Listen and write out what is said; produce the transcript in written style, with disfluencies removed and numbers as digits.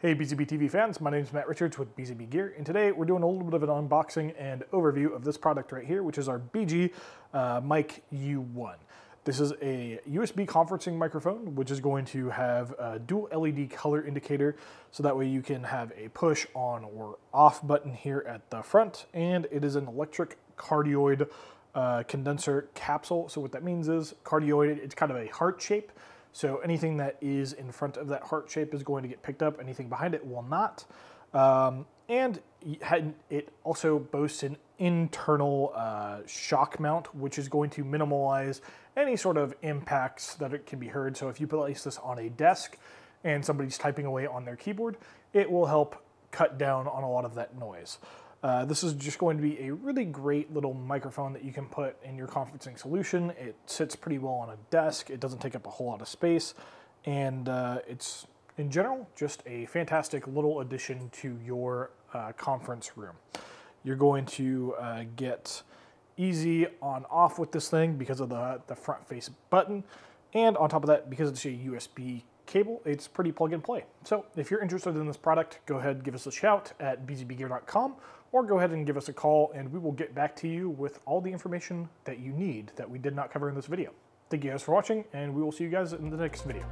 Hey BZB TV fans, my name is Matt Richards with BZBGEAR, and today we're doing a little bit of an unboxing and overview of this product right here, which is our BG-MIC-U1. This is a USB conferencing microphone, which is going to have a dual LED color indicator, so that way you can have a push on or off button here at the front, and it is an electric cardioid condenser capsule. So what that means is cardioid, it's kind of a heart shape. So anything that is in front of that heart shape is going to get picked up. Anything behind it will not. And it also boasts an internal shock mount, which is going to minimize any sort of impacts that it can be heard. So if you place this on a desk and somebody's typing away on their keyboard, it will help cut down on a lot of that noise. This is just going to be a really great little microphone that you can put in your conferencing solution. It sits pretty well on a desk. It doesn't take up a whole lot of space. And it's, in general, just a fantastic little addition to your conference room. You're going to get easy on-off with this thing because of the front face button. And on top of that, because it's a USB cable, it's pretty plug and play. So if you're interested in this product, go ahead and give us a shout at BZBGEAR.com, or go ahead and give us a call and we will get back to you with all the information that you need that we did not cover in this video. Thank you guys for watching, and we will see you guys in the next video.